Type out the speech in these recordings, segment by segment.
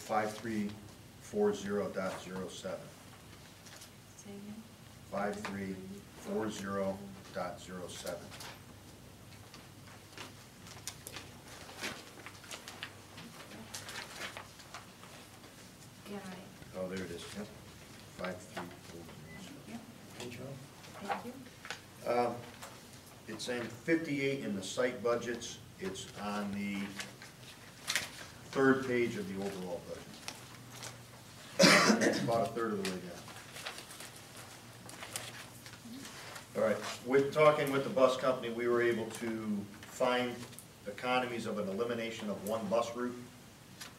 5340.07. Say again? 5340.07. Got it. Oh, there it is, yep. 5340. Yep. Hey, Joe. Thank you. It's saying 58 in the site budgets. It's on the third page of the overall budget. It's about a third of the way down. All right, with talking with the bus company, we were able to find economies of an elimination of one bus route,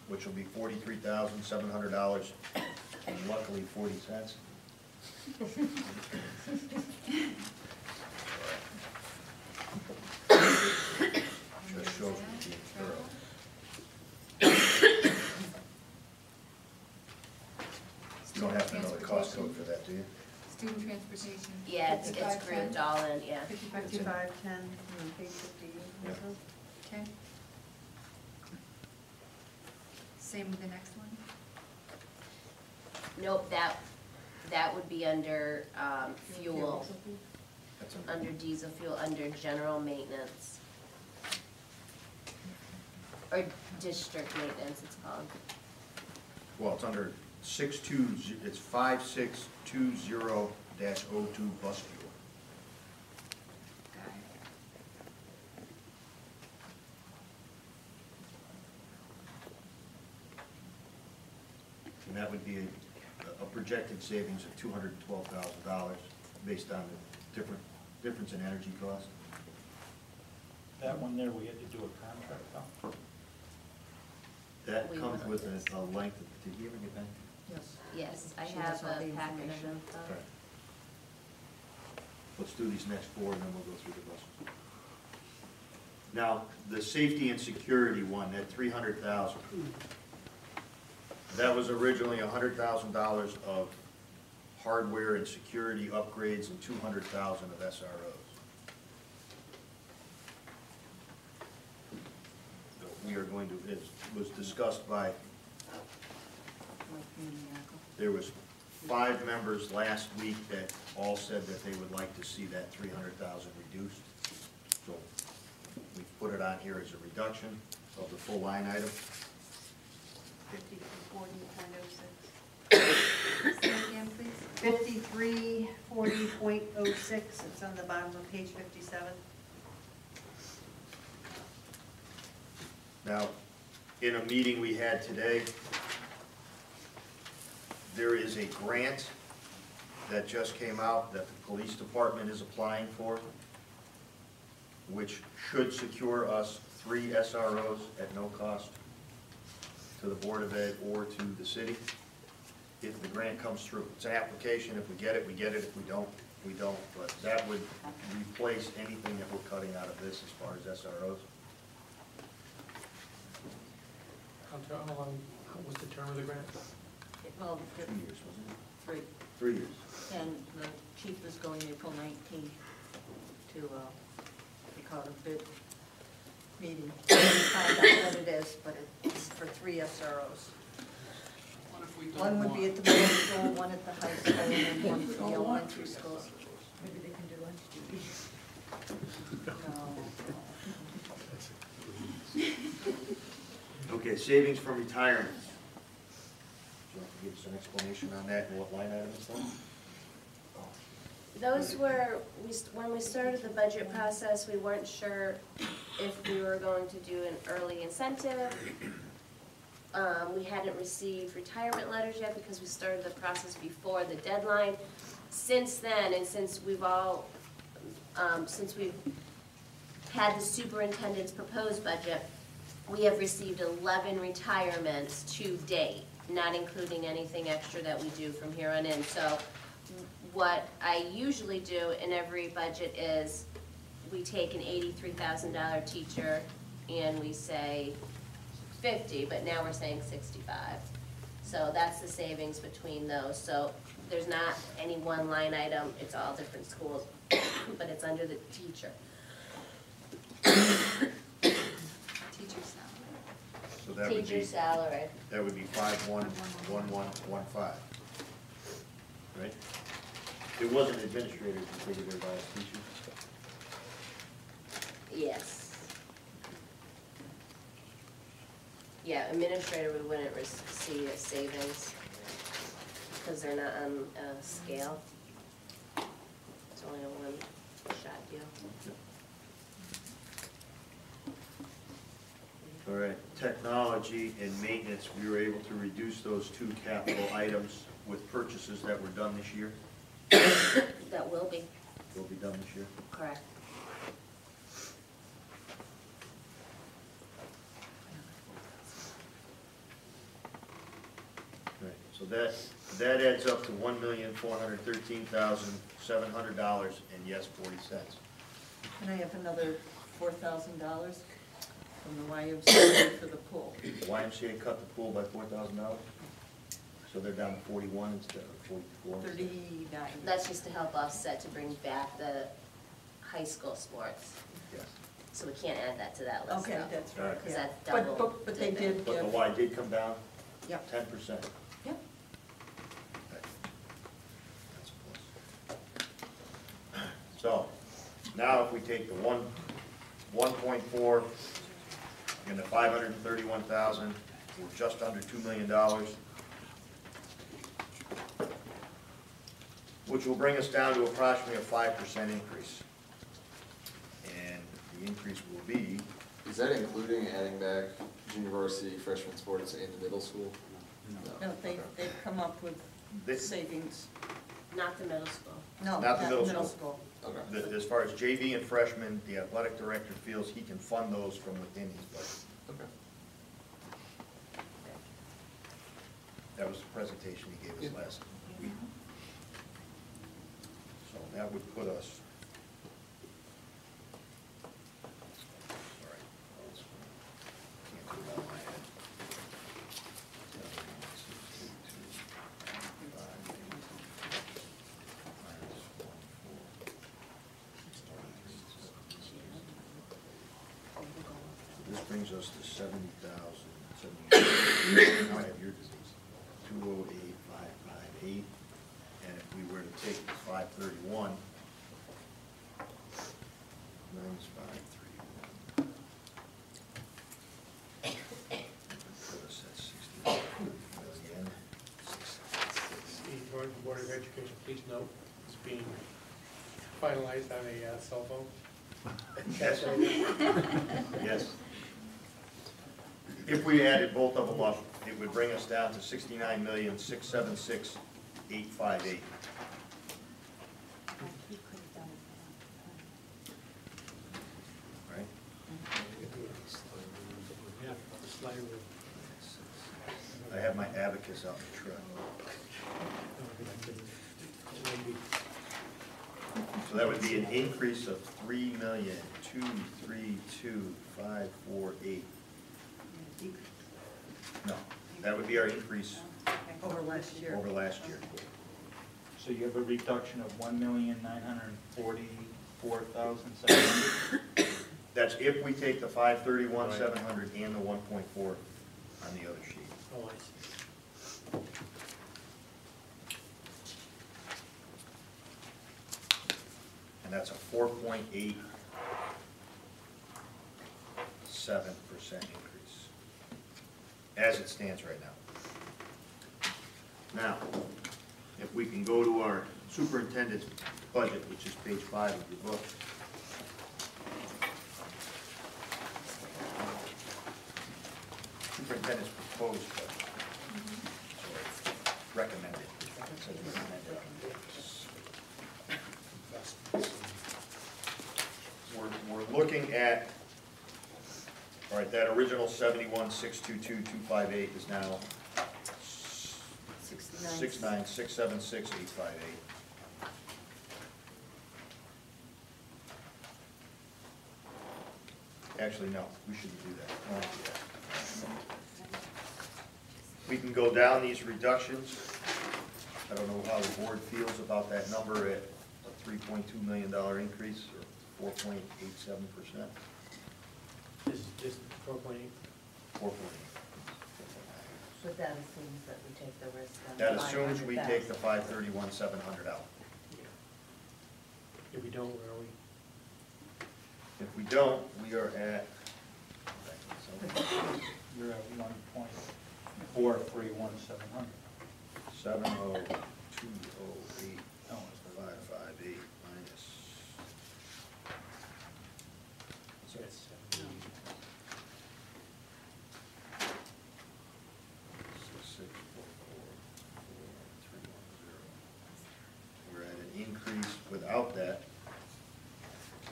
which will be $43,700, and luckily 40 cents. Just shows me being thorough. You don't have to know the cost code for that, do you? Student transportation. Yeah, it's grouped all in, yeah. 5510, page 50. Yeah. Okay. Same with the next one? Nope, that would be under fuel, That's under diesel fuel, under general maintenance. Or district maintenance, it's called. Well, it's under 620, it's 5620-02 bus fuel. Got it. And that would be a projected savings of $212,000 based on the difference in energy cost. That one there, we had to do a contract on. That We comes will. with a length of, did you ever get back? Yes. Yes, I She have has all a the packet of information. info. Okay. Let's do these next four and then we'll go through the buses. Now, the safety and security one, that $300,000. That was originally $100,000 of hardware and security upgrades and $200,000 of SROs. So we are going to, it was discussed by, there was 5 members last week that all said that they would like to see that $300,000 reduced. So we put it on here as a reduction of the full line item. 5340.06. Say again, please. 5340.06, it's on the bottom of page 57. Now, in a meeting we had today, there is a grant that just came out that the police department is applying for, which should secure us 3 SROs at no cost to the Board of Ed or to the city, if the grant comes through. It's an application. If we get it, we get it. If we don't, we don't. But that would replace anything that we're cutting out of this as far as SROs. How long, what was the term of the grant? Well, 2 years, wasn't it? 3. 3 years. And the chief is going April 19th to, they call it a bid meeting. Find out what it is, but it's for 3 SROs. What if we don't One would be at the middle school, one at the high school, and then one for the elementary schools. Maybe they can do lunch duty. Okay, savings from retirements. Do you want to give us an explanation on that and what line item it's for? Those were, when we started the budget process, we weren't sure if we were going to do an early incentive. We hadn't received retirement letters yet because we started the process before the deadline. Since then, and since we've had the superintendent's proposed budget, we have received 11 retirements to date, not including anything extra that we do from here on in. So what I usually do in every budget is we take an $83,000 teacher and we say 50, but now we're saying 65. So that's the savings between those. So there's not any one line item, it's all different schools, but it's under the teacher. Teacher salary. So that would Teacher be, salary. that would be 511115, right? It wasn't administrators, you figured there by teachers? Yes. Yeah, administrator, we wouldn't see a savings, because they're not on a scale. It's only a one-shot deal. All right, technology and maintenance, we were able to reduce those two capital items with purchases that were done this year, That will be, will be done this year. correct. Right, so that adds up to $1,413,700 and yes, 40 cents. And I have another $4,000 from the YMCA for the pool. The YMCA cut the pool by $4,000, so they're down to 41 instead of 44. 39. That's just to help offset to bring back the high school sports. Yes. So we can't add that to that list Okay, though. that's All right, right. Because yeah. that's double. But they dipping. did But the give, Y did come down yep, 10%. yep. That's a plus. So, now if we take the 1.4 and the 531,000, we're just under $2 million, which will bring us down to approximately a 5% increase. And the increase will be, Is that including adding back junior varsity, freshman sports, and the middle school? No, they've come up with This- savings. Not the middle school. No, Not the not middle middle school. school. Okay. as far as JV and freshmen, the athletic director feels he can fund those from within his budget. Okay. That was the presentation he gave us last week. So that would put us. Sorry. Can't do it on my head. This brings us to 70,000, now I have your disease, 208,558, and if we were to take the 531, minus 531, that would put us at 60,000,666. The Georgia Board of Education, please note, it's being finalized on a cell phone. Yes. Yes. If we added both of them up, it would bring us down to 69,676,858. Right? Yeah, the slider with. I have my abacus out in the truck. So that would be an increase of 3,232,548. No, that would be our increase Over last year. over last year. So you have a reduction of 1,944,700? That's if we take the 531,700 and the 1.4 on the other sheet. Oh, I see. And that's a 4.87% increase, as it stands right now. Now, if we can go to our superintendent's budget, which is page 5 of your book. Superintendent's proposed budget. Or recommended. We're looking at, all right, that original 71,622,258 is now 69,676,858. Actually, no, we shouldn't do that. I won't do that. We can go down these reductions. I don't know how the board feels about that number at a $3.2 million increase, or 4.87%. This is just 4.8. But that assumes that we take the risk on That assumes we take the 500,000. 531,700 out. If we don't, where are we? If we don't, we are at, You're at 1.431700. 70208. No, it's 558 minus. So it's 70. 6644310. We're at an increase without that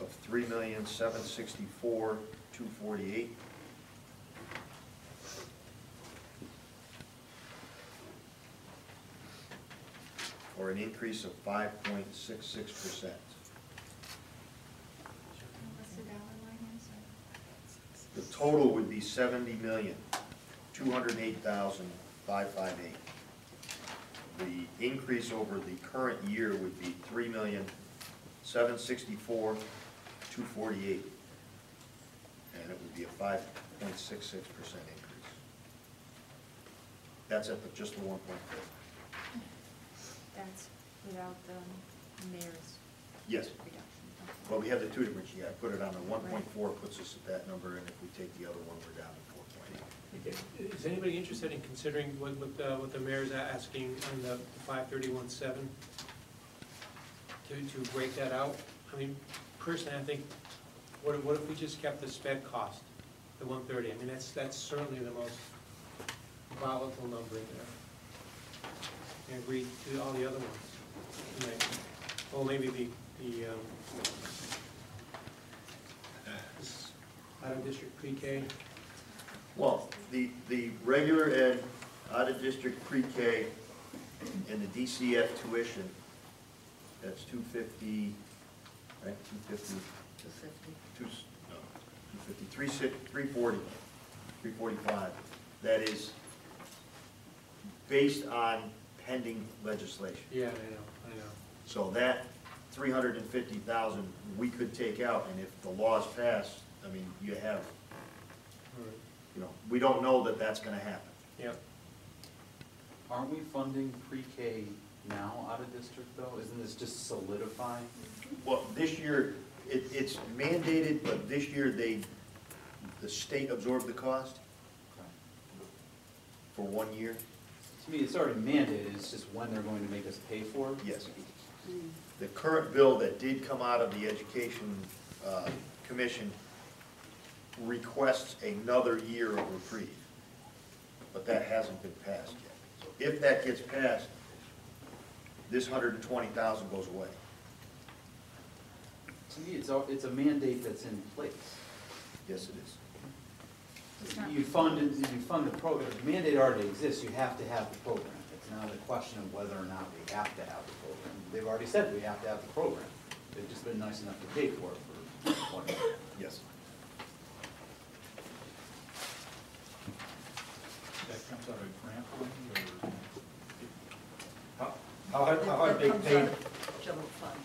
of 3,764,248. Or an increase of 5.66%. What's the dollar line, I'm sorry? The total would be 70,208,558. The increase over the current year would be 3,764,248. And it would be a 5.66% increase. That's at just the 1.4. That's without the mayor's Yes. reduction. Well, we have the two different, I put it on the 1.4 puts us at that number, and if we take the other one, we're down to 4.8. Is anybody interested in considering what the mayor's asking on the 531.7 to break that out? I mean, personally, I think, what if we just kept the sped cost, the 130? I mean, that's certainly the most volatile number in there. And agree to all the other ones. Right. Well, maybe the this out-of-district pre-K. Well, the regular ed, out-of-district pre-K, and the DCF tuition, that's 250, right, 250, 250, 340, 345. That is based on pending legislation. Yeah, I know. So that 350,000 we could take out, and if the laws pass, I mean, you have, All right. we don't know that that's gonna happen. Yep. Aren't we funding pre-K now out of district though? Isn't this just solidifying? Well, this year, it's mandated, but this year the state absorbed the cost for 1 year. To me, it's already mandated, it's just when they're going to make us pay for it. Yes. The current bill that did come out of the Education Commission requests another year of reprieve, but that hasn't been passed yet. So if that gets passed, this 120,000 goes away. To me, it's a mandate that's in place. Yes, it is. It's not- You fund the program, the mandate already exists, you have to have the program. It's not a question of whether or not we have to have the program. They've already said we have to have the program. They've just been nice enough to pay for it for 1 year. Yes. That comes out of grant money, or? How have they That comes out paid? of general fund.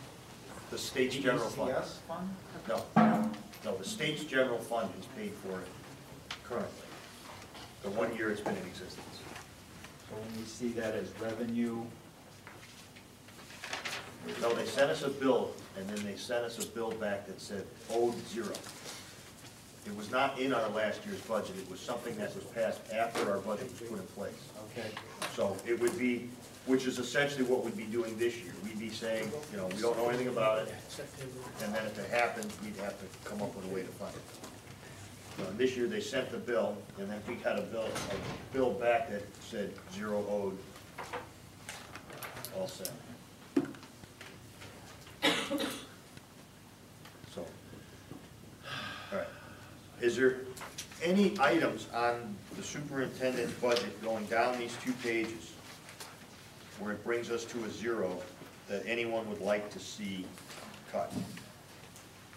The state's general fund. ECS fund? No, the state's general fund has paid for it currently. The 1 year it's been in existence. So when we see that as revenue, No, they sent us a bill, and then they sent us a bill back that said owed 0. It was not in our last year's budget, it was something that was passed after our budget was put in place. okay, So it would be, which is essentially what we'd be doing this year. We'd be saying, we don't know anything about it, September. and then if it happened, we'd have to come up with a way to fund it. This year, they sent the bill, and then we got a bill back that said 0 owed, all set. So, all right. Is there any items on the superintendent's budget going down these 2 pages where it brings us to a 0 that anyone would like to see cut?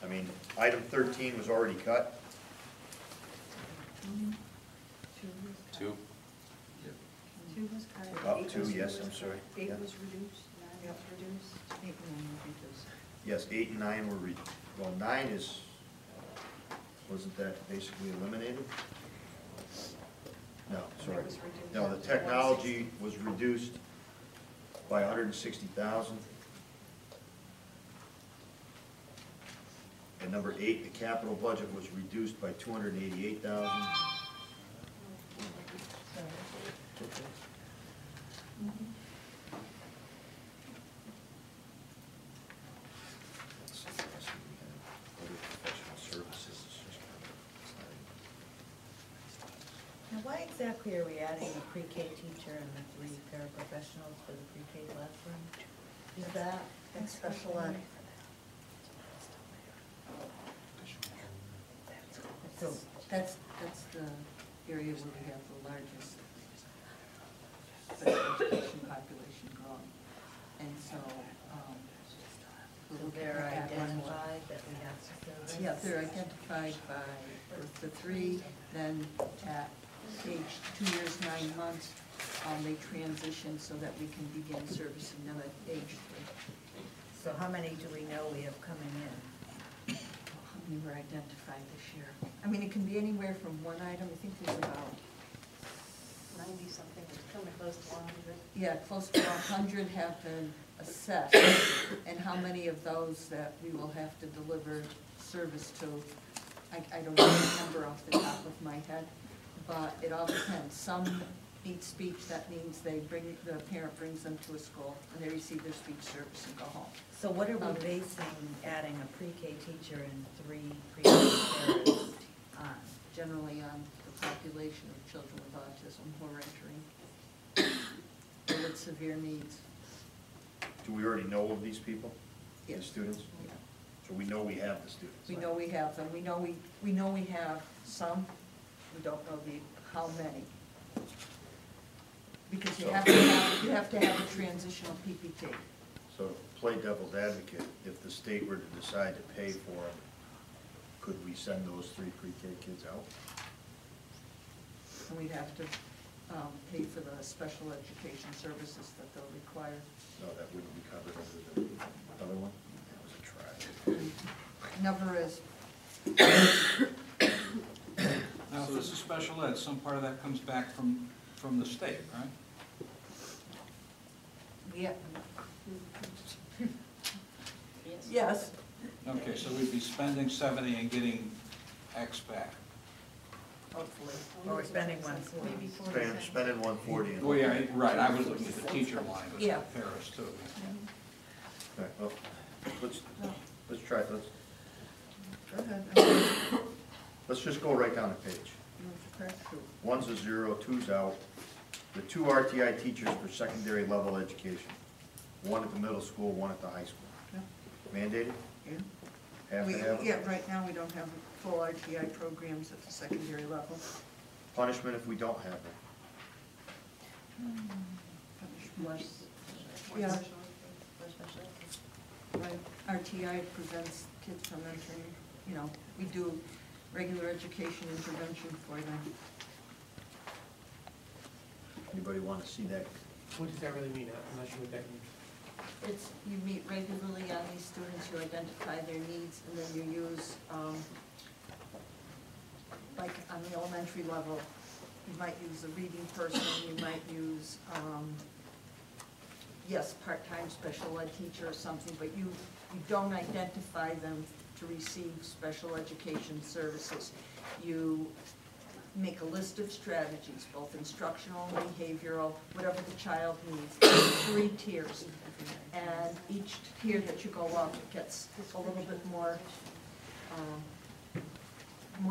I mean, item 13 was already cut. 2. 2 was cut. Up 2, yes, I'm sorry. 8 Yeah. was reduced, 9 was reduced. 8 and 9 will be those. Yes, 8 and 9 were, 9 is, wasn't that basically eliminated? sorry. It was reduced No, the to technology was reduced by 160,000. And number 8, the capital budget was reduced by 288,000. Let's see what else we have. Other professional services, it's just kind of, it's not Now, why exactly are we adding a pre-K teacher and the 3 paraprofessionals for the pre-K classroom? Is that, that's special ed. So that's the area where we have the largest special education population growing. And so, we're So looking they're at that one more. identified that we have to service? Yeah, they're identified by the 3, then at age 2 years, 9 months, they transition so that we can begin servicing them at age 3. So how many do we know we have coming in? How many were identified this year? I mean, it can be anywhere from one item, I think there's about 90-something, it's coming close to 100. yeah, close to 100 have been assessed, and how many of those that we will have to deliver service to, I don't know the number off the top of my head, but it all depends. Some need speech, that means the parent brings them to a school, and they receive their speech service and go home. So what are we basing adding a pre-K teacher and 3 pre-K parents on? Generally on the population of children with autism who are entering or with severe needs. Do we already know of these people? The Yes. students? Yeah. So we know we have the students? We know we have them, we know we have some, we don't know how many. Because you have to have a transitional PPT. So to play devil's advocate, if the state were to decide to pay for them, could we send those 3 pre-K kids out? And we'd have to pay for the special education services that they'll require. No, that wouldn't be covered under the other one? That was a try. Never is. Now, if this is special ed, some part of that comes back from the state, right? Yeah. Yes. Okay, so we'd be spending 70 and getting X back. Hopefully. Or we're spending 140? Maybe 40 Spending 140. and- Well, yeah, right, I was looking at the teacher line, it was Yeah. Paris too. Okay, well, let's try, Go ahead. let's just go right down the page. One's a 0, 2's out. The 2 RTI teachers for secondary level education. 1 at the middle school, 1 at the high school. Mandated? Yeah. Have to have? Yeah, right now we don't have full RTI programs at the secondary level. Punishment if we don't have them. Yeah. Right, RTI prevents kids from entering, we do regular education intervention for them. Anybody want to see that? What does that really mean? I'm not sure what that means. You meet regularly on these students, you identify their needs, and then you use, like on the elementary level, you might use a reading person, you might use, yes, part-time special ed teacher or something, but you don't identify them to receive special education services. You make a list of strategies, both instructional and behavioral, whatever the child needs. There's 3 tiers. And each tier that you go up, it gets a little bit more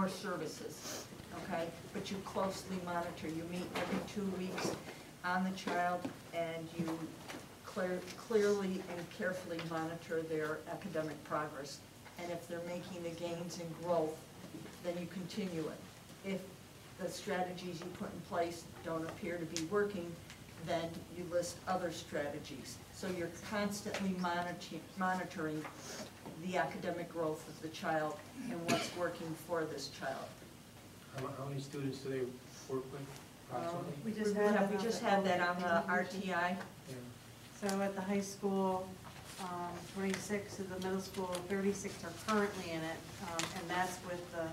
services, okay? But you closely monitor. You meet every 2 weeks on the child, and you clearly and carefully monitor their academic progress. And if they're making the gains and growth, then you continue it. If the strategies you put in place don't appear to be working, then you list other strategies. So you're constantly monitoring the academic growth of the child and what's working for this child. How many students do they work with approximately? We just had that on We just had that on the RTI. Yeah. So at the high school, 26, at the middle school, 36 are currently in it, and that's with the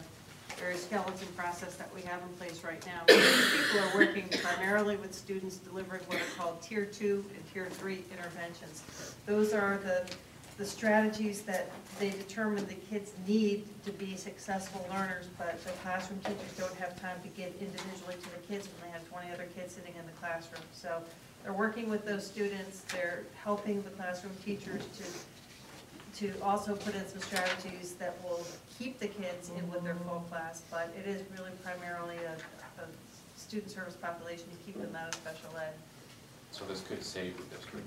very skeleton process that we have in place right now. These people are working primarily with students delivering what are called Tier 2 and Tier 3 interventions. Those are the strategies that they determine the kids need to be successful learners, but the classroom teachers don't have time to give individually to the kids when they have 20 other kids sitting in the classroom. So they're working with those students, they're helping the classroom teachers to also put in some strategies that will keep the kids in with their full class, but it is really primarily a student service population to keep them out of special ed. So this could save the district.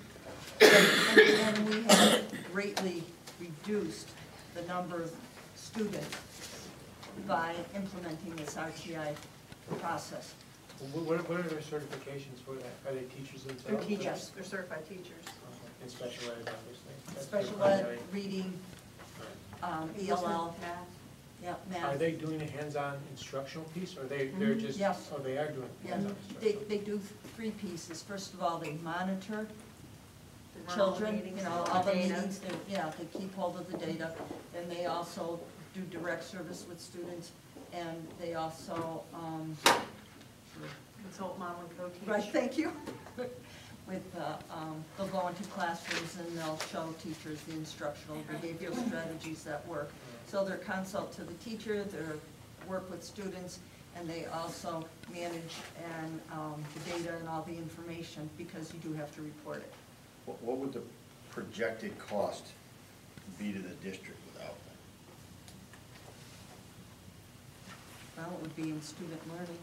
And we have greatly reduced the number of students by implementing this RTI process. What are their certifications for that? Are they teachers They're themselves? teachers, they're certified teachers. In special ed, obviously. That's Special their ed, primary. reading, English, ELL, math. yeah, Are math. they doing a hands-on instructional piece, or they're just? Yes. Oh, they are doing Yeah, hands-on they instructional? do three pieces. First of all, they monitor They run all the children, meetings, you know, all all the the data. meetings, they keep hold of the data. Then they also do direct service with students, and they also, Consult, model, and co-teach. right, thank you. They'll go into classrooms and they'll show teachers the instructional behavioral strategies that work. So they're consult to the teacher, they're work with students, and they also manage and the data and all the information, because you do have to report it. What would the projected cost be to the district without them? Well, it would be in student learning,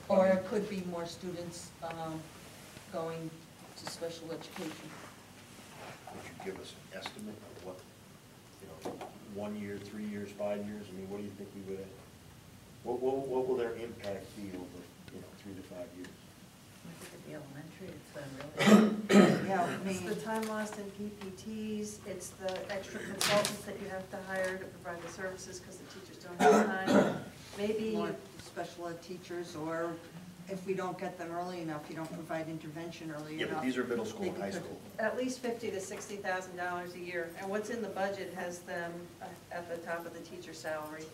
or it could be more students going to special education. Would you give us an estimate of what, 1 year, 3 years, 5 years? I mean, what do you think we would, what will their impact be over, 3 to 5 years? Look at the elementary, it's been really, Yeah, I It's the mean, time lost in PPTs, it's the extra consultants that you have to hire to provide the services because the teachers don't have time. Maybe, more special ed teachers, or if we don't get them early enough, you don't provide intervention early Yeah, enough. but these are middle school and they high could- school. at least $50,000 to $60,000 a year. And what's in the budget has them at the top of the teacher salary.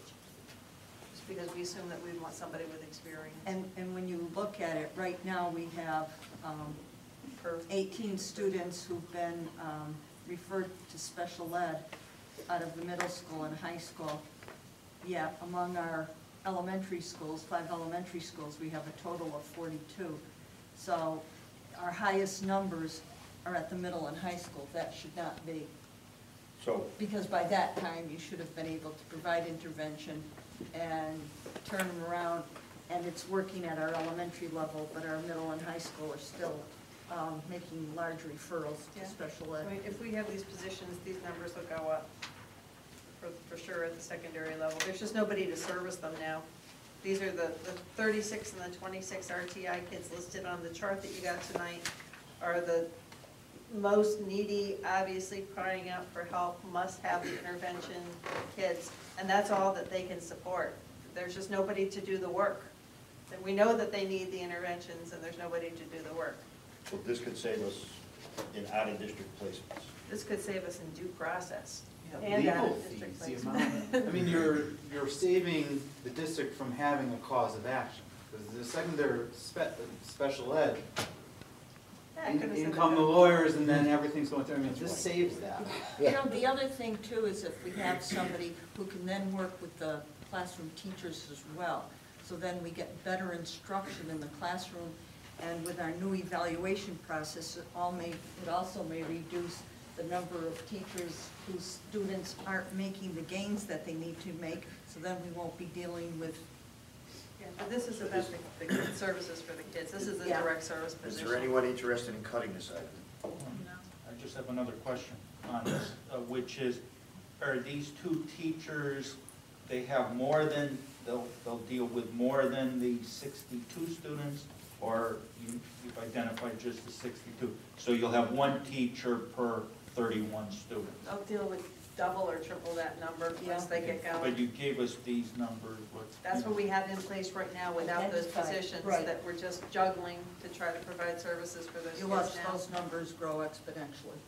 Just because we assume that we want somebody with experience. And when you look at it, right now, we have Per 18 students who've been referred to special ed out of the middle school and high school. Yet among our elementary schools, 5 elementary schools, we have a total of 42. So our highest numbers are at the middle and high school. That should not be. So, Because by that time, you should have been able to provide intervention and turn them around. And it's working at our elementary level, but our middle and high school are still making large referrals Yeah. to special I ed. mean, if we have these positions, these numbers will go up for sure at the secondary level. There's just nobody to service them now. These are the 36 and the 26 RTI kids listed on the chart that you got tonight are the most needy, obviously crying out for help, must have the intervention kids. And that's all that they can support. There's just nobody to do the work. And we know that they need the interventions and there's nobody to do the work. so this could save us in out-of-district placements. This could save us in due process. Yeah, And legal out-of-district fees, the placement. amount, I mean, you're saving the district from having a cause of action. Because the second they're special ed, Yeah, I could've said in that. come the lawyers and then everything's going through, I mean, this saves that. You know, the other thing too is if we have somebody who can then work with the classroom teachers as well. So then we get better instruction in the classroom, and with our new evaluation process, it also may reduce the number of teachers whose students aren't making the gains that they need to make, so then we won't be dealing with. Yeah, but this is about the good services for the kids. This is a Yeah. direct service Is position. there anyone interested in cutting this item? I just have another question on this, which is, are these 2 teachers, they have more than, they'll deal with more than the 62 students? Or you've identified just the 62? So you'll have 1 teacher per 31 students? I'll deal with double or triple that number once they get But going. you gave us these numbers, That's what we have in place right now without those Identified, positions right. that we're just juggling to try to provide services for those You watch kids now. those numbers grow exponentially.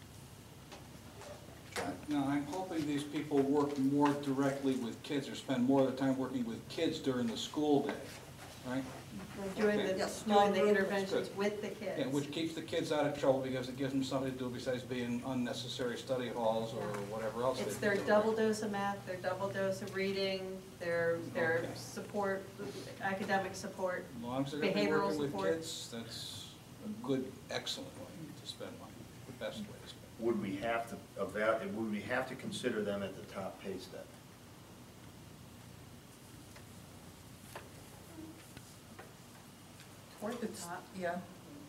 Now, I'm hoping these people work more directly with kids or spend more of the time working with kids during the school day, right? Doing Okay. the, Yeah, small doing the group, interventions with the kids. Yeah, which keeps the kids out of trouble because it gives them something to do besides being unnecessary study halls or whatever else. It's they their do. double dose of math, their double dose of reading, their Okay. support, academic support. As long as they're gonna be behavioral working with support. kids, that's a good, excellent way to spend money, the best way to spend. Would we have to consider them at the top pay step? Toward the top. Yeah,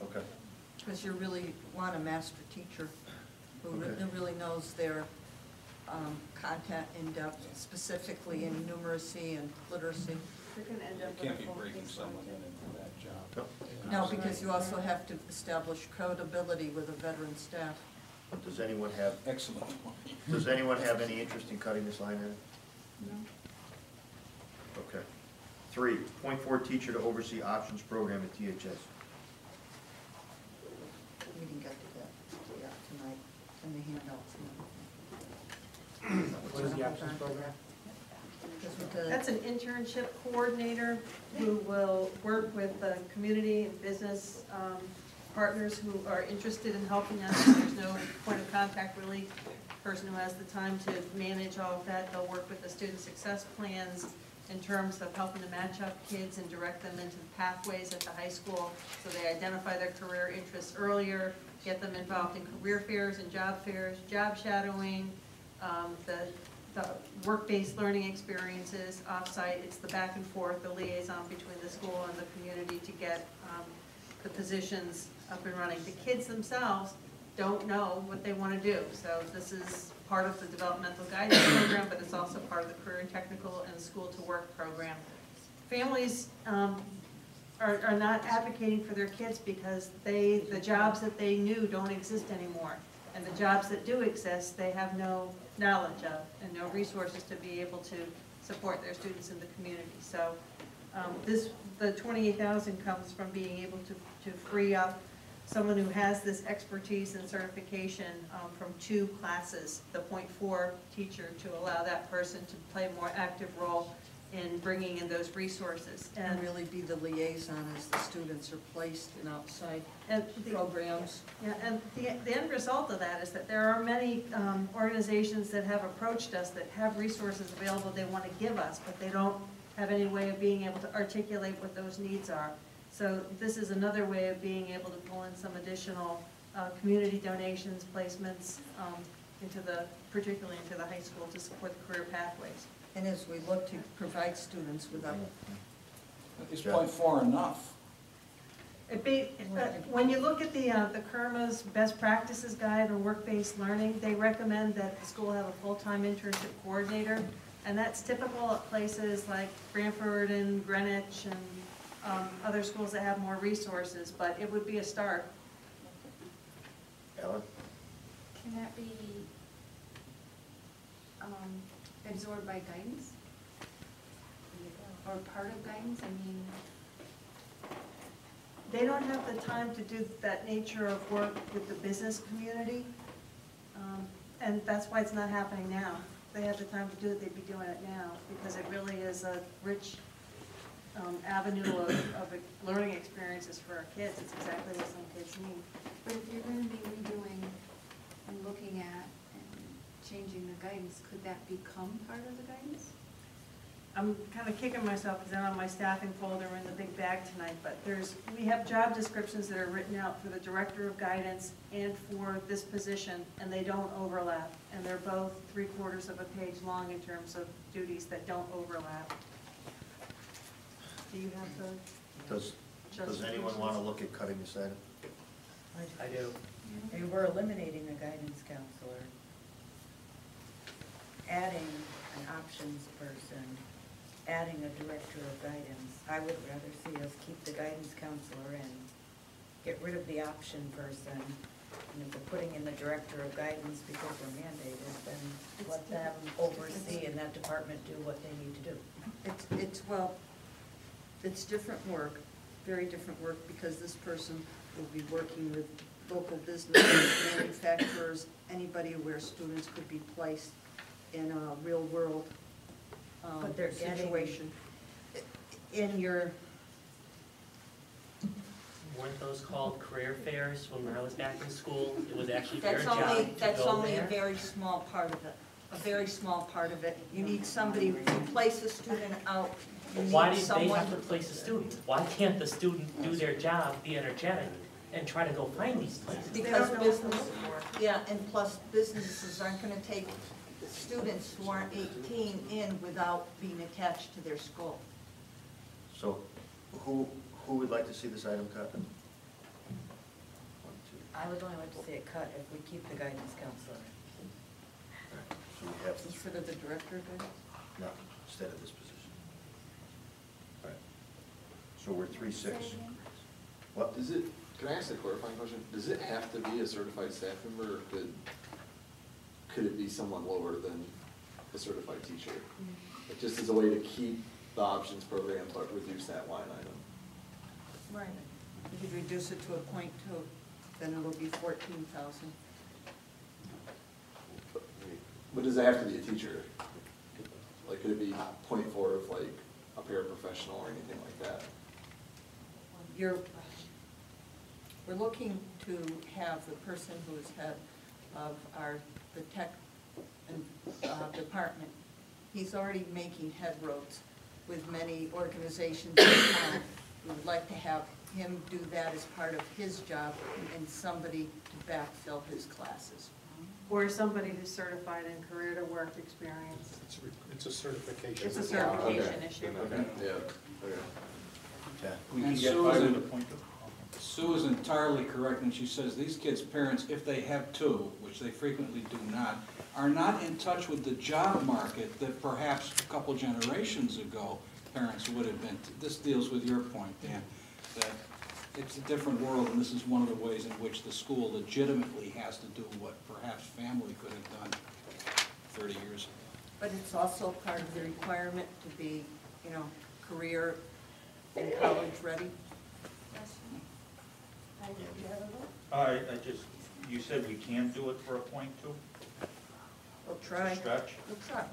Okay. because you really want a master teacher who Okay. really knows their content in depth, specifically in numeracy and literacy. You're gonna end up You with can't a be full breaking case someone like into that job. Yep. No, because you also have to establish credibility with a veteran staff. Does anyone have, Excellent point. does anyone have any interest in cutting this line item? No. Okay. 3, point 4 teacher to oversee options program at THS. We didn't get to that tonight in the handouts. What is the options program? Because with the- That's an internship coordinator who will work with the community and business partners who are interested in helping us. There's no point of contact really, person who has the time to manage all of that. They'll work with the student success plans in terms of helping to match up kids and direct them into the pathways at the high school, so they identify their career interests earlier, get them involved in career fairs and job fairs, job shadowing, the work-based learning experiences off-site. It's the back and forth, the liaison between the school and the community to get the positions up and running. The kids themselves don't know what they want to do, so this is part of the developmental guidance program, but it's also part of the career and technical and school to work program. Families are not advocating for their kids because the jobs that they knew don't exist anymore. And the jobs that do exist, they have no knowledge of and no resources to be able to support their students in the community. So the 28,000 comes from being able to free up someone who has this expertise and certification from 2 classes, the .4 teacher, to allow that person to play a more active role in bringing in those resources. And really be the liaison as the students are placed in outside the programs. Yeah, and the end result of that is that there are many organizations that have approached us that have resources available they want to give us, but they don't have any way of being able to articulate what those needs are. So this is another way of being able to pull in some additional community donations, placements particularly into the high school to support the career pathways. And as we look to provide students with a Is .4 enough? When you look at the KERMA's best practices guide on work-based learning, they recommend that the school have a full-time internship coordinator, and that's typical at places like Branford and Greenwich and other schools that have more resources, but it would be a start. Ellen? Can that be absorbed by guidance? Or part of guidance? I mean, They don't have the time to do that nature of work with the business community, and that's why it's not happening now. If they had the time to do it, they'd be doing it now, because it really is a rich avenue of learning experiences for our kids. It's exactly what some kids need. but if you're going to be redoing and looking at and changing the guidance, could that become part of the guidance? I'm kind of kicking myself because I'm on my staffing folder in the big bag tonight, but we have job descriptions that are written out for the director of guidance and for this position, and they don't overlap. And they're both 3/4 of a page long in terms of duties that don't overlap. Do you have the? Does anyone want to look at cutting this item? I do. Maybe we're eliminating a guidance counselor, adding an options person, adding a director of guidance. I would rather see us keep the guidance counselor and get rid of the option person. And if we're putting in the director of guidance because we're mandated, then let them oversee and that department do what they need to do. It's different work, very different work, because this person will be working with local businesses, manufacturers, anybody where students could be placed in a real-world But they're getting- situation. In your, Weren't those called career fairs when I was back in school? It was actually their that's job only, to that's go only a there. very small part of it, a very small part of it. You need somebody to place a student out, you Why need did they someone. have to place a student? Why can't the student do their job, be energetic, and try to go find these places? Because business, yeah, and plus businesses aren't gonna take students who aren't 18 in without being attached to their school. So who would like to see this item cut? 1, 2. I would only like to see it cut if we keep the guidance counselor. All right, so we have, Instead of the director again? no, instead of this position. All right. So we're 3-6. What? Does it, can I ask a clarifying question? Does it have to be a certified staff member, or could it be someone lower than a certified teacher? Like, just as a way to keep the options program, but reduce that line item? Right. You could reduce it to a .2, then it'll be 14,000. But does it have to be a teacher? Like, could it be .4 of like a paraprofessional or anything like that? We're looking to have the person who is head of the tech department, he's already making headroads with many organizations in town. We would like to have him do that as part of his job and somebody to backfill his classes. Or somebody who's certified in career to work experience. It's a certification. It's a certification Okay. issue. Okay, yeah, okay. Yeah. We And can get Sue by is with in- the point of. Sue is entirely correct when she says these kids' parents, if they have two, which they frequently do not, are not in touch with the job market that perhaps a couple generations ago parents would have been. This deals with your point, Dan, that it's a different world, and this is one of the ways in which the school legitimately has to do what perhaps family could have done 30 years ago. But it's also part of the requirement to be, career and college ready. I just, you said we can do it for a .2? We'll try. Stretch? We'll try.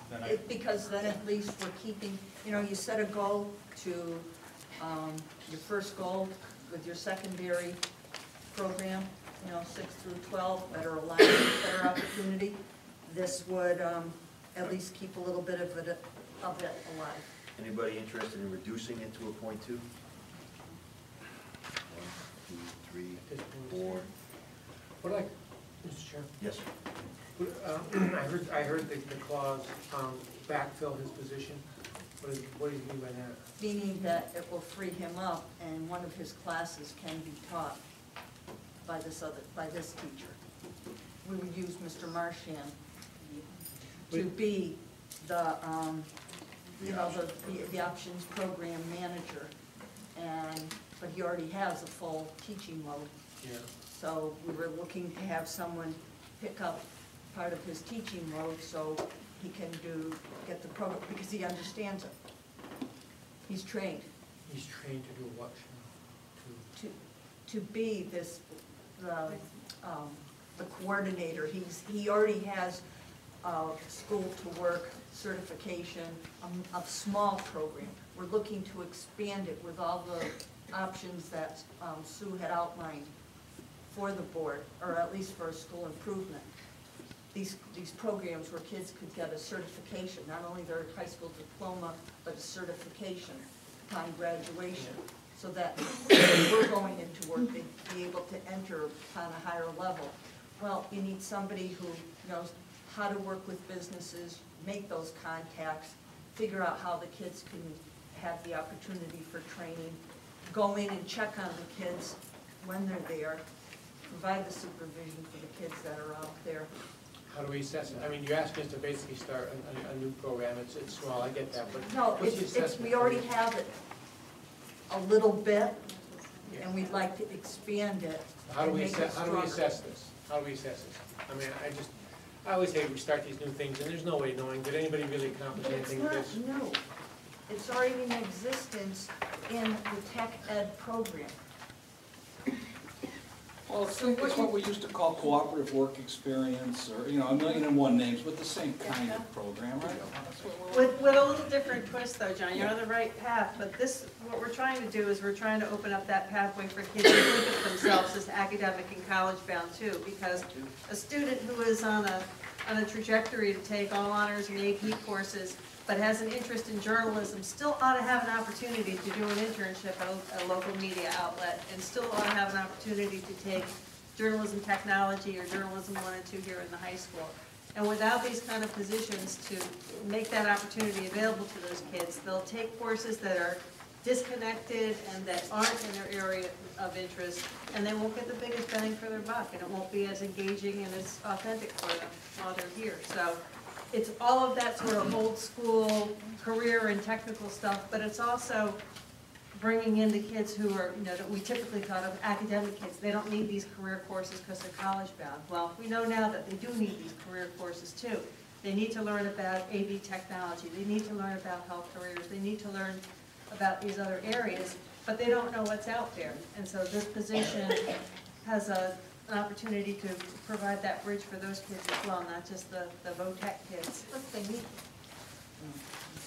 Then I, Because then at least we're keeping, you set a goal to, your first goal with your secondary program, 6 through 12, better alignment, better opportunity. This would at least keep a little bit of it alive. Anybody interested in reducing it to a .2? 1, 2, 3, 4. What I, Mr. Chair, Yes. I heard the clause, backfill his position. What do you mean by that? Meaning that it will free him up and one of his classes can be taught by this teacher. We would use Mr. Marchand to be the, the options program manager. But he already has a full teaching load. Yeah. So we were looking to have someone pick up part of his teaching load so he can get the program, because he understands it. He's trained He's trained to do what? to be the coordinator. He already has school to work certification, a small program. We're looking to expand it with all the options that Sue had outlined for the board, or at least for school improvement. These programs where kids could get a certification, not only their high school diploma, but a certification upon graduation, so that when we're going into work, they'd be able to enter upon a higher level. Well, you need somebody who knows how to work with businesses, make those contacts, figure out how the kids can have the opportunity for training, go in and check on the kids when they're there, provide the supervision for the kids that are out there. How do we assess it? I mean, you're asking us to basically start a new program. It's small, I get that, but No, what's the it's, assessment? we already have it a little bit, Yeah. and we'd like to expand it How do and we make it assess, how do we stronger. assess this? How do we assess this? I mean, I always hate we start these new things, and there's no way of knowing, did anybody really accomplish But it's anything with not this? new. It's already in existence in the tech ed program. Well, it's what we used to call cooperative work experience, or, you know, 1,000,001 names, but the same kind of program, right? That's what we're- With a little different twist though, John, you're on the right path, but this, what we're trying to do is we're trying to open up that pathway for kids to think of themselves as academic and college bound too, because a student who is on a trajectory to take all honors and AP courses, but has an interest in journalism, still ought to have an opportunity to do an internship at a local media outlet, and still ought to have an opportunity to take journalism technology or journalism 1 and 2 here in the high school. And without these kind of positions to make that opportunity available to those kids, they'll take courses that are disconnected and that aren't in their area of interest, and they won't get the biggest bang for their buck, and it won't be as engaging and as authentic for them while they're here. So it's all of that sort of old school career and technical stuff, but it's also bringing in the kids who are, you know, that we typically thought of academic kids. They don't need these career courses because they're college bound. Well, we know now that they do need these career courses too. They need to learn about AV technology. They need to learn about health careers. They need to learn about these other areas, but they don't know what's out there. And so this position has an opportunity to provide that bridge for those kids as well, not just the VOTEC kids. But they need,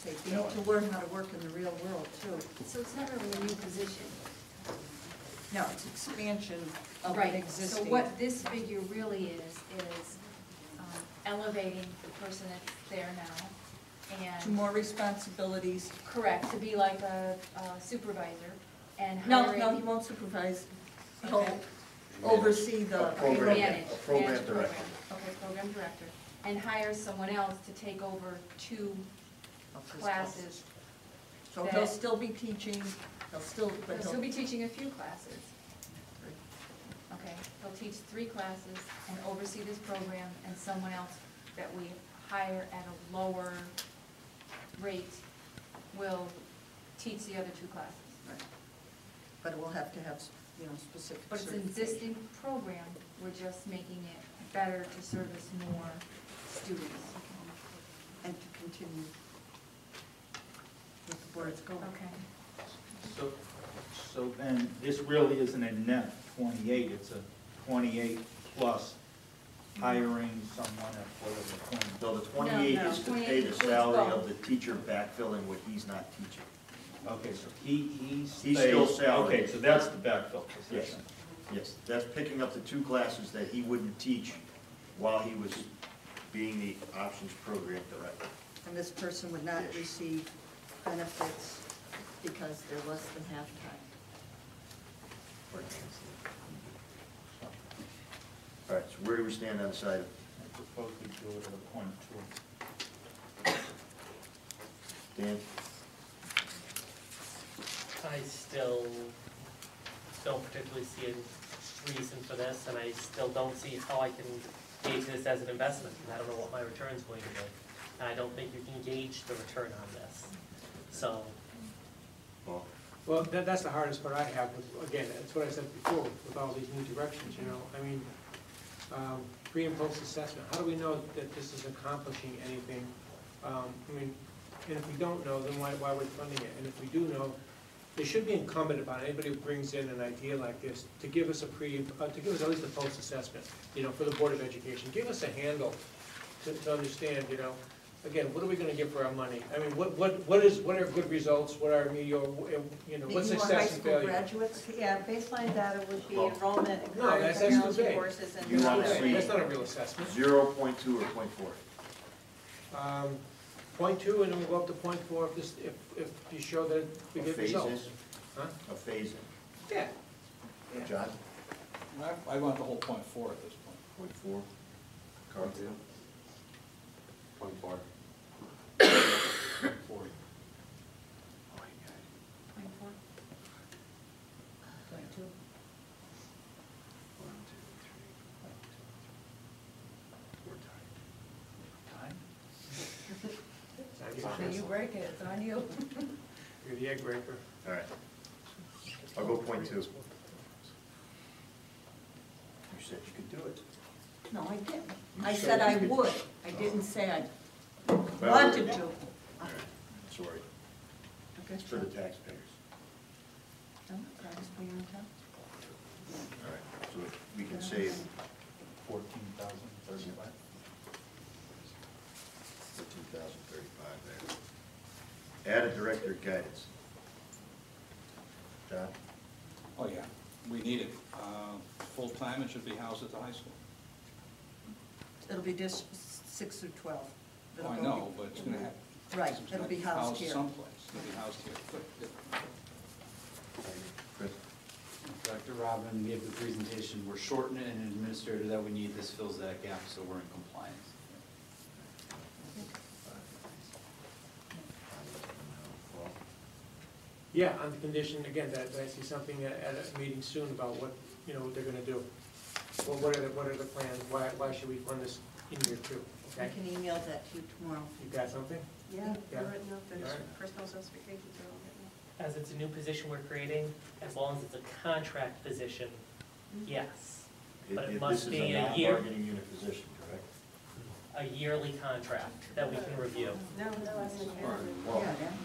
they need to learn how to work in the real world too. So it's not really a new position. No, it's expansion of an Right, existing. so what this figure really is elevating the person that's there now, To and, more responsibilities. correct, to be like a supervisor, and No, hiring. no, he won't supervise. He'll Okay. oversee the. A program- Manage, a program manage the director. Okay, program director, and hire someone else to take over 2 classes. So he'll still be teaching, but He'll still he'll, be teaching a few classes. Okay, he'll teach 3 classes and oversee this program, and someone else that we hire at a lower rate will teach the other 2 classes. but it will have to have, you know, specific. But it's an certification. existing program, we're just making it better to service more students. And to continue with where it's going. Okay. So then, this really isn't a net 28, it's a 28 plus hiring someone at whatever point. So the 28 No, is to 28 pay the includes salary both. of the teacher backfilling what he's not teaching. Okay, so he's still salaried. Okay, so that's the backfill Yes, position. yes, that's picking up the 2 classes that he wouldn't teach while he was being the options program director. And this person would not Yes. receive benefits because they're less than half-time. All right, so where do we stand on the side of I propose we do it at a .2. Dan? I still don't particularly see a reason for this, and I still don't see how I can gauge this as an investment, and I don't know what my return's going to be. And I don't think you can gauge the return on this. So, Well, Well, that's the hardest part I have, with, again, that's what I said before, with all these new directions, you know, I mean, pre and post assessment, how do we know that this is accomplishing anything? I mean, and if we don't know, then why are we funding it? And if we do know, it should be incumbent upon anybody who brings in an idea like this to give us to give us at least a post assessment, you know, for the Board of Education, give us a handle to understand, you know, again, what are we gonna get for our money? I mean, what are good results, what are mediocre, you know, what's Need more success high and school failure? graduates? Yeah, baseline data would be Well, enrollment in No, career that's technology vague. courses and. You wanna see- That's not a real assessment. 0.2 or 0.4? 0.2, and then we'll go up to 0.4 if you show that we A get phase results. in? Huh? A phase in. Yeah. John? I want the whole .4 at this point. 0.4? Carl? 24. 40. 24? 22. 1, 2, 3, 4. We're tied. So you break it, it's on you. You're the egg breaker. All right. I'll go 0.2. You said you could do it. No, I didn't. You I said said I you could- would. I didn't say I Well, wanted to. All right, sorry. Okay, It's for the taxpayers. No, taxpayer account. All right. So we can save 14,035. 2,035 there. Add a director of guidance. John? Oh, yeah, we need it. Full-time, it should be housed at the high school. It'll be just 6 through 12. Oh, I know, but it's gonna have. Right, it's it'll be gonna housed here. Someplace, it'll be housed here. Good. Chris? Dr. Robin gave the presentation, we're shortening it, and an administrator that we need, this fills that gap, so we're in compliance. Yeah, on the condition, again, that I see something at a meeting soon about what, you know, what they're gonna do. Well, what are the plans? Why should we fund this in year two? I Okay? can email that to you tomorrow. You got something? Yeah, Yeah. they're written up, there's Alright. personal specifications are all written up. As it's a new position we're creating, as long as it's a contract position, yes. But it must be a year, This is a non-bargaining unit position, correct? a yearly contract that we can review. No, that's an Well, Yeah, then,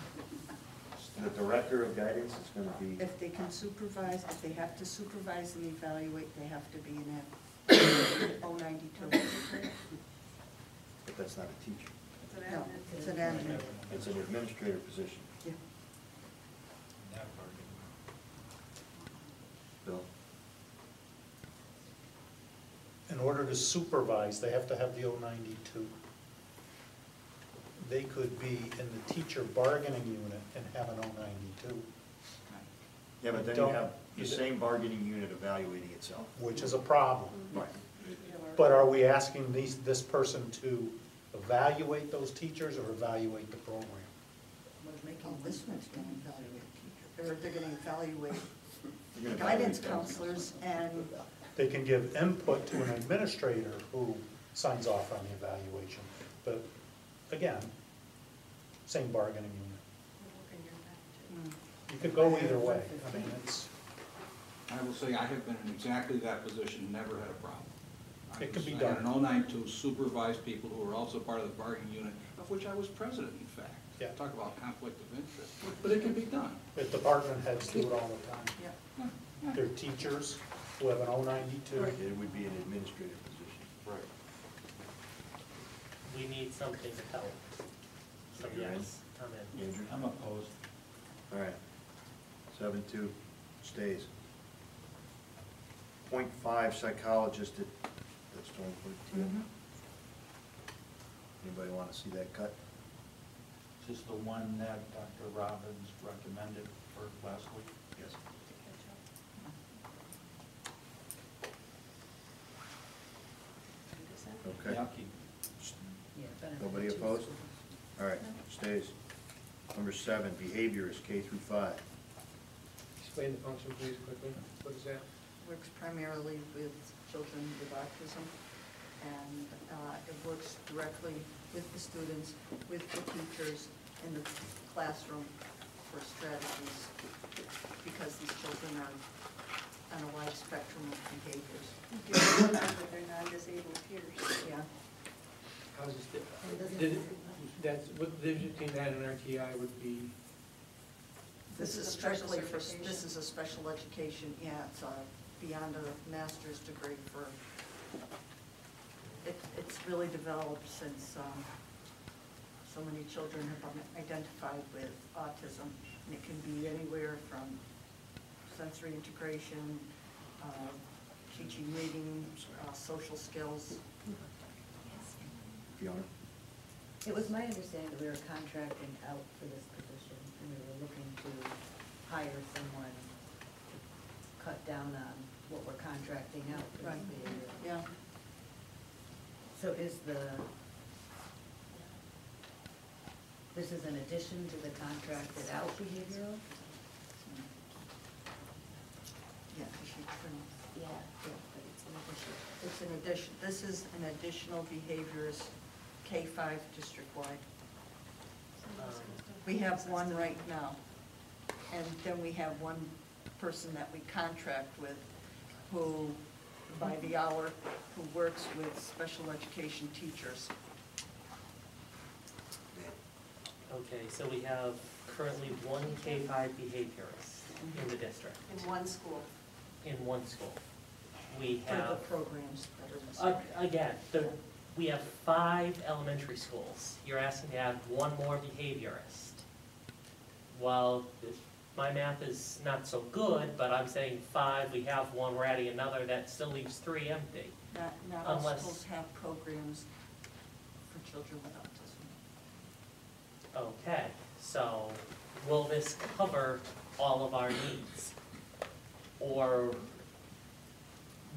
the director of guidance is gonna be, if they can supervise, if they have to supervise and evaluate, they have to be in that 092. but that's not a teacher. It's an No, admin. it's an admin. It's an administrative position. Yeah. Bill? In order to supervise, they have to have the 092. They could be in the teacher bargaining unit and have an 092, Yeah, but then you have the same bargaining unit evaluating itself. which is a problem. Right. But are we asking this person to evaluate those teachers or evaluate the program? Oh, this one's going to evaluate teachers, or they're going to evaluate You're gonna guidance evaluate counselors and, They can give input to an administrator who signs off on the evaluation. But again, same bargaining unit. You could go either way. I mean, it's, I will say, I have been in exactly that position, never had a problem. It can be I had done. an 092 supervise people who were also part of the bargaining unit, of which I was president, in fact. Yeah. Talk about conflict of interest, but it can be done. the department heads do it all the time. yeah. They're teachers who have an 092. It would be an administrative position. Right. We need something to help. So yes, I'm in. Andrew? I'm opposed. All right. 7-2 stays. .5 psychologist at, that's 2014. Mhm. Anybody want to see that cut? Is this the one that Dr. Robbins recommended for last week? Yes. Okay. Yeah, keep. Yeah, benefit Nobody to opposed? supervisors. All right, stays. Number 7, behaviorist, K through 5. Explain the function, please, quickly. What is that? Works primarily with children with autism, and it works directly with the students, with the teachers in the classroom for strategies, because these children are on a wide spectrum of behaviors. Given the fact that they're non-disabled peers. Yeah. How's this different? That's, what the difference between that and RTI would be, This is a special strictly for, certification. this is a special education, yeah, it's beyond a master's degree for, it's really developed since so many children have been identified with autism. And it can be anywhere from sensory integration, teaching reading, social skills. Fiona? It was my understanding that we were contracting out for this position, and we were looking to hire someone to cut down on what we're contracting out for this Right. behavior. Yeah. So this is in addition to the contracted out behavioral? Yeah, she trim. Yeah, but it's in addition. It's an addition, this is an additional behaviorist K-5 district-wide. We have one right now, and then we have one person that we contract with who, by the hour, who works with special education teachers. Okay, so we have currently one K-5 behaviorist in the district, In one school. in one school. we For the have, programs that are listed. again, we have 5 elementary schools. You're asking to add 1 more behaviorist. Well, my math is not so good, but I'm saying 5, we have 1, we're adding another, that still leaves 3 empty. Not all Unless- schools have programs for children with autism. Okay, so will this cover all of our needs? Or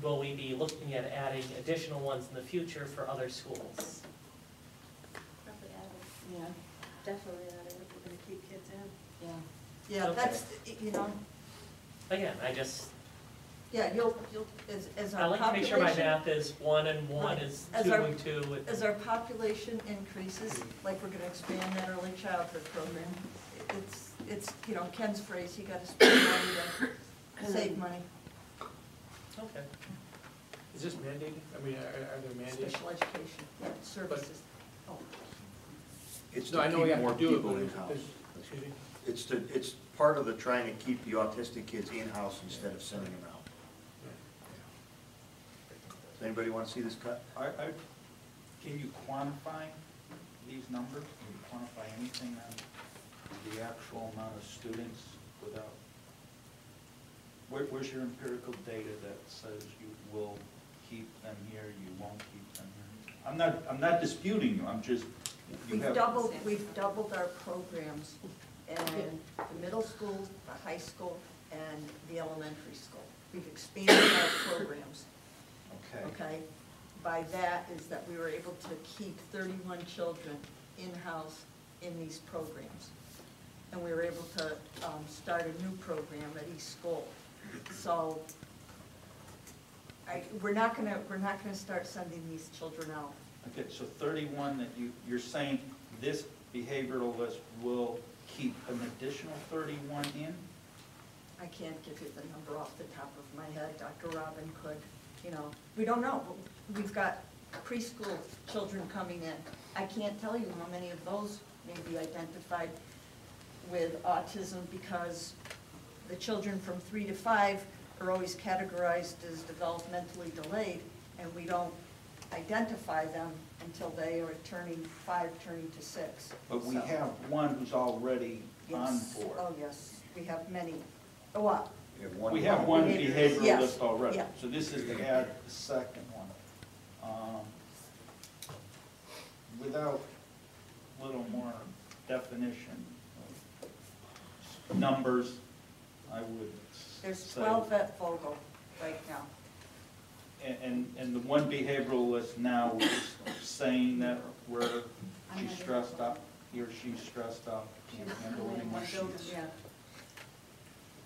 will we be looking at adding additional ones in the future for other schools? Probably adding, Yeah, definitely adding. If we're gonna keep kids in. yeah. Yeah, Okay. that's, you know, Again, I just, yeah, you'll, as I our like to make sure my population, math is 1 and 1 Right. is As 2 our- and 2. as our population increases, like we're gonna expand that early childhood program, it's, you know, Ken's phrase, you gotta spend money to save money, Okay. Is this mandated? I mean, are there mandates? special education, yeah, services. Oh, It's No, to I know we keep have more to do it, people but in-house. excuse me? It's part of the trying to keep the autistic kids in-house instead of sending them out. Does anybody want to see this cut? Can you quantify these numbers? Can you quantify anything on the actual amount of students without? Where's your empirical data that says you will keep them here, you won't keep them here? I'm not disputing you, I'm just, you We've have. doubled our programs in the middle school, the high school, and the elementary school. We've expanded our programs, Okay. okay? By that is that we were able to keep 31 children in-house in these programs. And we were able to start a new program at each school. So we're not gonna start sending these children out. Okay, so 31 that you're saying this behavioralist will keep an additional 31 in? I can't give you the number off the top of my head. Dr. Robin could, you know. We don't know. We've got preschool children coming in. I can't tell you how many of those may be identified with autism because the children from 3 to 5 are always categorized as developmentally delayed, and we don't identify them until they are turning 5, turning to 6. But we So, have one who's already on yes. board. Oh, yes, we have many. Oh, what? We have one Yes, behavioralist already, yeah. so this is to add the second one. Without a little more definition of numbers, I would There's say. 12 at Vogel right now. And the one behavioralist now is saying that she's stressed up, he or she's stressed up, can't handle any more sheets. Yeah.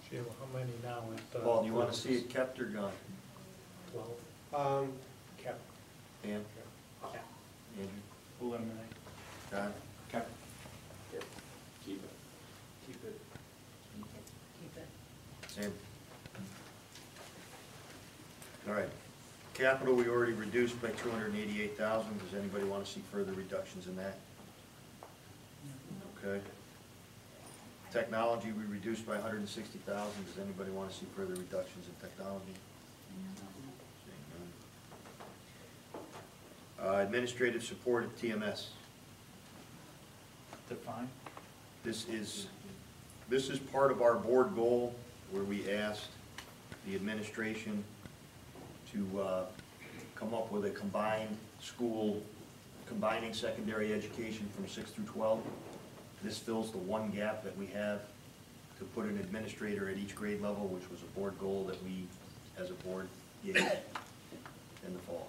Sheila, how many now at? Paul, do you want to see it kept or gone? 12. Cap. Dan? Cap. Andrew? Eliminate. John? Okay. Keep it. Keep it. Keep it. Sam? All right. Capital, we already reduced by 288,000. Does anybody want to see further reductions in that? Okay. Technology, we reduced by 160,000. Does anybody want to see further reductions in technology? Seeing none. Administrative support at TMS. Define. This is part of our board goal where we asked the administration to come up with a combined school, combining secondary education from 6 through 12. This fills the one gap that we have to put an administrator at each grade level, which was a board goal that we, as a board, gave in the fall.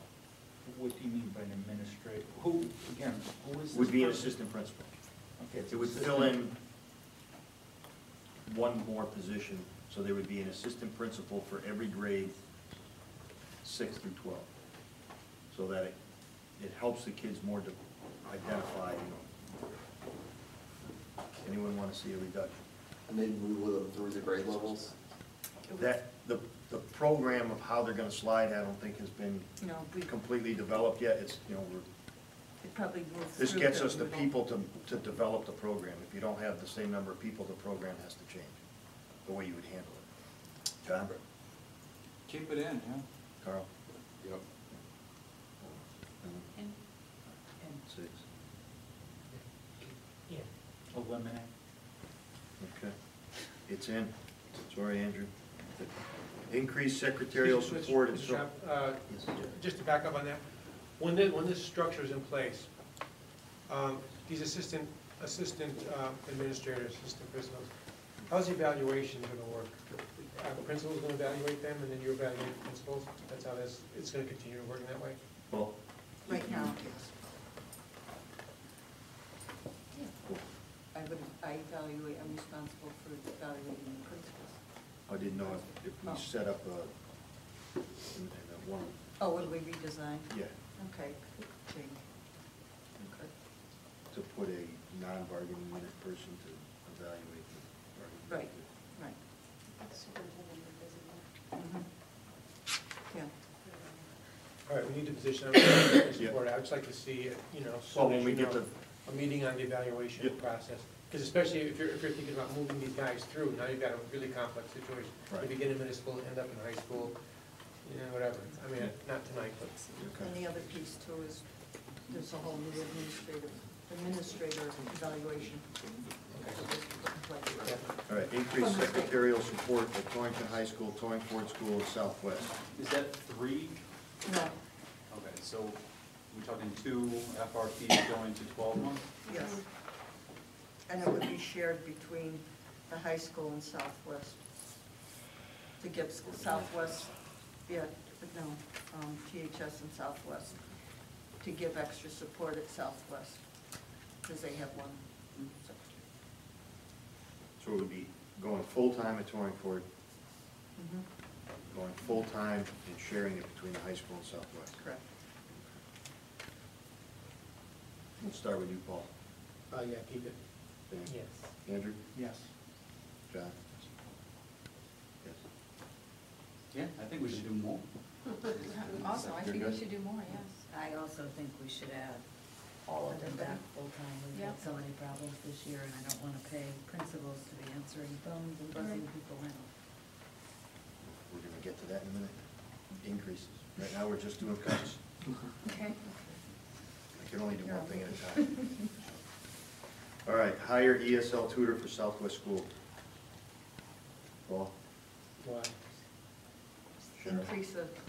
What do you mean by an administrator? Who, again, who is this? Would be an person? assistant principal. Okay, It would fill in one more position, so there would be an assistant principal for every grade, 6 through 12. So that it helps the kids more to identify, Anyone want to see a reduction? And maybe move with them through the grade levels? That, the program of how they're gonna slide, I don't think has been No, we completely developed yet. It's, we're could probably move through. this gets the us the middle. people to develop the program. If you don't have the same number of people, the program has to change, the way you would handle it. John? Keep it in, yeah. Carl? Yep. And- Six. Yeah. Eliminate. Okay. It's in. Sorry, Andrew. Increase secretarial support and Mr. so. Chap, just to back up on that, when this structure is in place, these assistant administrators, assistant principals, how's the evaluation gonna work? Are the principals gonna evaluate them, and then you evaluate the principals? That's how it's gonna continue to work in that way? Well, Right now, yes. I evaluate, I'm responsible for evaluating the principals. I didn't know if we Oh. set up one, Oh, will we redesign? yeah, Okay, change. Okay. to put a non-bargaining unit person to evaluate the bargaining. Right, right. Mhm. Yeah. All right, we need to position, this Yeah. board. I'd just like to see, Well, soon when as we you get know, the, a meeting on the evaluation Yep. process. Because especially if you're thinking about moving these guys through, now you've got a really complex situation. Right. They begin in middle school, end up in high school, whatever. I mean, not tonight, but. And the other piece too is, there's a whole new administrator evaluation. all right, increase secretarial support at Torrington High School, Torringford School, and Southwest. Is that 3? No, Okay, so we're talking 2 FRPs going to 12 months? yes. And it would be shared between the high school and Southwest. To give Southwest, THS and Southwest, to give extra support at Southwest, because they have one. So it would be going full-time at Torringford, Mhm. going full-time and sharing it between the high school and Southwest. Correct. We'll start with you, Paul. Yeah, keep it. Dan? Yes. Andrew? Yes. John? Yes. Yeah, I think we should do more. Also, I You're think we good? should do more, yes. I also think we should add all of them back full-time. We've had Yeah. so many problems this year, and I don't want to pay principals to be answering phones and buzzing Right. people in. We're gonna get to that in a minute. Increases. Right now, we're just doing cuts. Okay. I can only do one thing at a time. All right, hire ESL tutor for Southwest School. Paul? Why? Cheryl?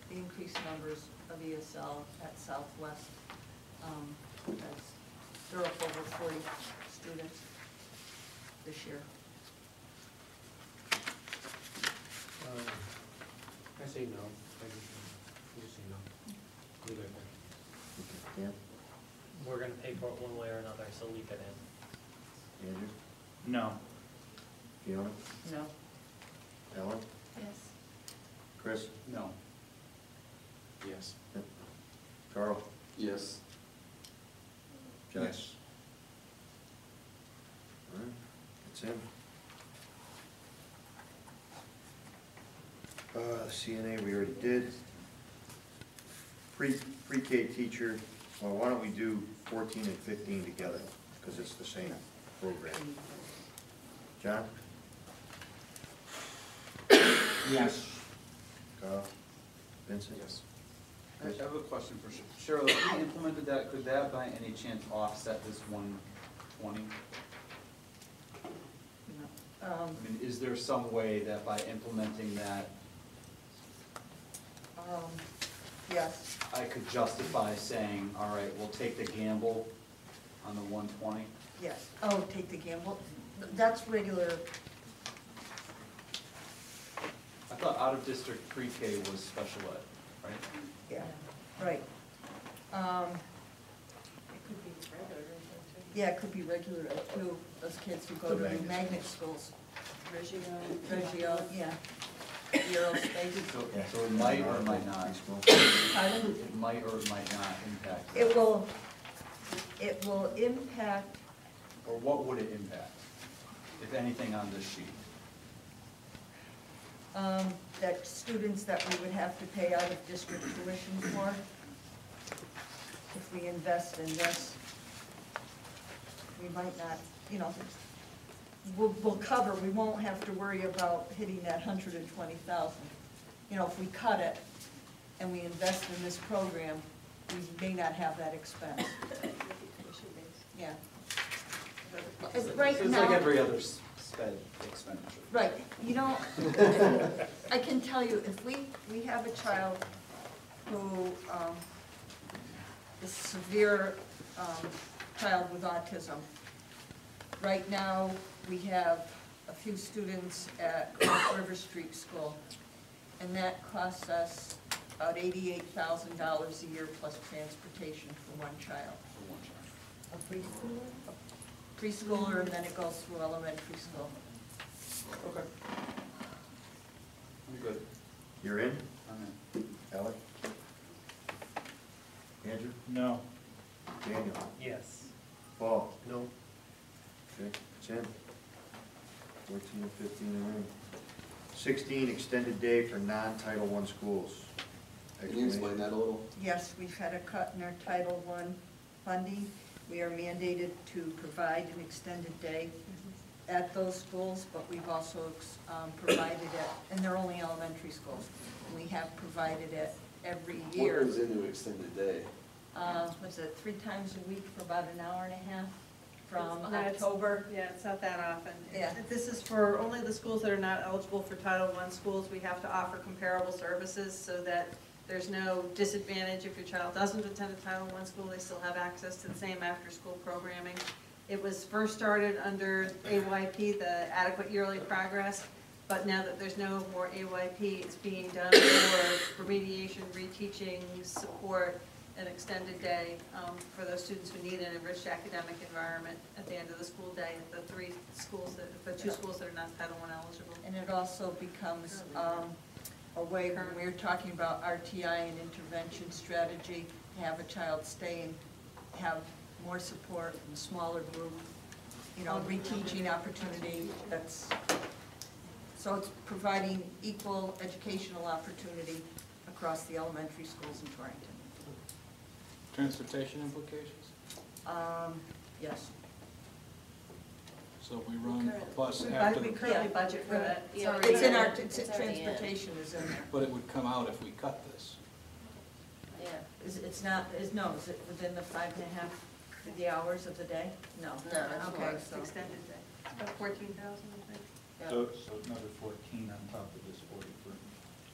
The increased numbers of ESL at Southwest. They're up over 40 students this year. I say no. I just say no. Leave it at that. Okay. Dan? We're gonna pay for it one way or another, so leave it in. Andrew? No. Fiona? No. Ellen? Yes. Chris? No. Yes. Carl? Yes. John? Yes. All right, it's in. CNA we already did. Pre-K teacher, well, why don't we do 14 and 15 together, because it's the same program. John? Yes. Carl? Vincent? Yes. I have a question for Cheryl. If we implemented that, could that by any chance offset this 120? No. I mean, is there some way that by implementing that, Yes. I could justify saying, all right, we'll take the gamble on the 120? Yes. Oh, take the gamble. That's regular. I thought out-of-district pre-K was special ed, right? Yeah, right. It could be regular, isn't Yeah, it could be regular ed too, those kids who go The to the magnet magnet schools. it? Reggio, yeah. Aerospace. So it might or might not, Pardon? it might or it might not impact. It will impact, Or what would it impact, if anything, on this sheet? that students that we would have to pay out of district tuition for. If we invest in this, we might not, we'll cover, we won't have to worry about hitting that 120,000. If we cut it, and we invest in this program, we may not have that expense. Yeah. Right So it's like now, every other sped expenditure. right, you know, I can tell you, if we have a child who is severe child with autism, right now, we have a few students at Cross River Street School, and that costs us about $88,000 a year plus transportation for one child. A preschooler? Preschooler, and then it goes through elementary school. Okay. I'm good. You're in? I'm in. Ally? Andrew? No. Daniel? Yes. Paul? No, Okay, Tim? 14 and 15 are in. 16, extended day for non-Title I schools. Can you explain that a little? Yes, we've had a cut in our Title I funding. We are mandated to provide an extended day at those schools, but we've also provided it, and they're only elementary schools. We have provided it every year. What goes into extended day? Was it 3 times a week for about an hour and a half from No, it's- October? Yeah, it's not that often. Yeah. This is for only the schools that are not eligible for Title I schools. We have to offer comparable services so that there's no disadvantage if your child doesn't attend a Title I school, they still have access to the same after-school programming. It was first started under AYP, the Adequate Yearly Progress, but now that there's no more AYP, it's being done for remediation, reteaching, support, an extended day for those students who need an enriched academic environment at the end of the school day at the 2 schools that are not Title I eligible. And it also becomes a way, when we're talking about RTI and intervention strategy, to have a child stay and have more support in a smaller group, you know, reteaching opportunity, so it's providing equal educational opportunity across the elementary schools in Torrington. Transportation implications? Yes. So we run a bus We after, we the- currently budget for that. Yeah, already It's in our, there. it's, It's already in. transportation is in there. but it would come out if we cut this. Yeah. It's not, is it within the 5.5 of the hours of the day? No. No, it's Okay, more. It's so, extended day. It's about 14,000, I think. Yeah. So another 14 on top of this 43.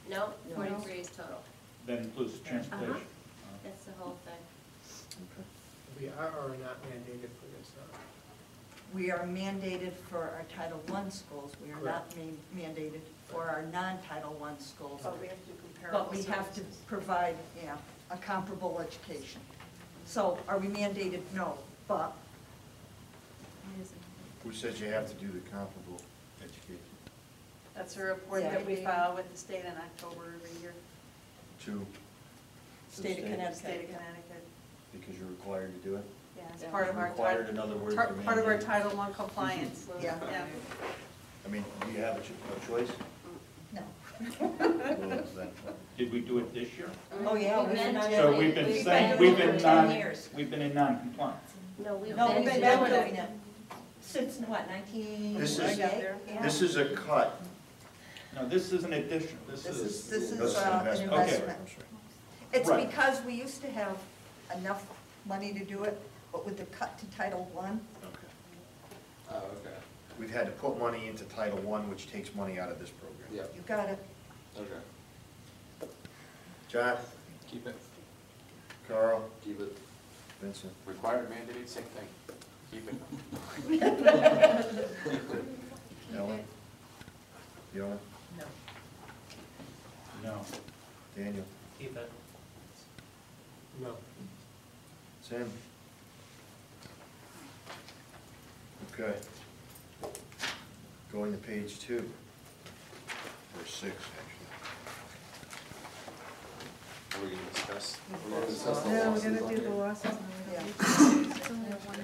No, No. 43 is total. That includes transportation. That's the whole thing. we are or are not mandated for this, we are mandated for our Title I schools. We are not mandated for our non-Title I schools. But we have to do comparable But we have to services. provide, yeah, a comparable education. So are we mandated? No, but Who says you have to do the comparable education? That's a report Yeah. that we file with the state in October every year, To State of Connecticut. state of Connecticut. because you're required to do it? Yeah, it's Yeah. part of our Required, in other words, part of our mandated. Title I compliance. Yeah. I mean, do you have a choice? no. Well, then, Did we do it this year? Oh, yeah, We've we've been been doing So it. we've been We've saying, been we've doing been it for 10 non, years. we've been in non-compliance. No, we've No, we've been been doing doing it. it since, what, 1998? This is- I got there. This is a cut. No, this is an addition, this This is, is an That's an investment. investment. It's Right. because we used to have enough money to do it, but with the cut to Title I, Okay. Oh, okay. We've had to put money into Title I, which takes money out of this program. Yep, you got it. okay. John, Keep it. Carl, Keep it. Vincent. Required, mandated, same thing. Keep it. Ellen? Fiona? No. no. Daniel? Keep it. no. Tim? Okay. Going to page 2. Or 6, actually. Are we gonna discuss? We're gonna discuss the Yeah, we're losses gonna on do the here. losses. Yeah. It's only a one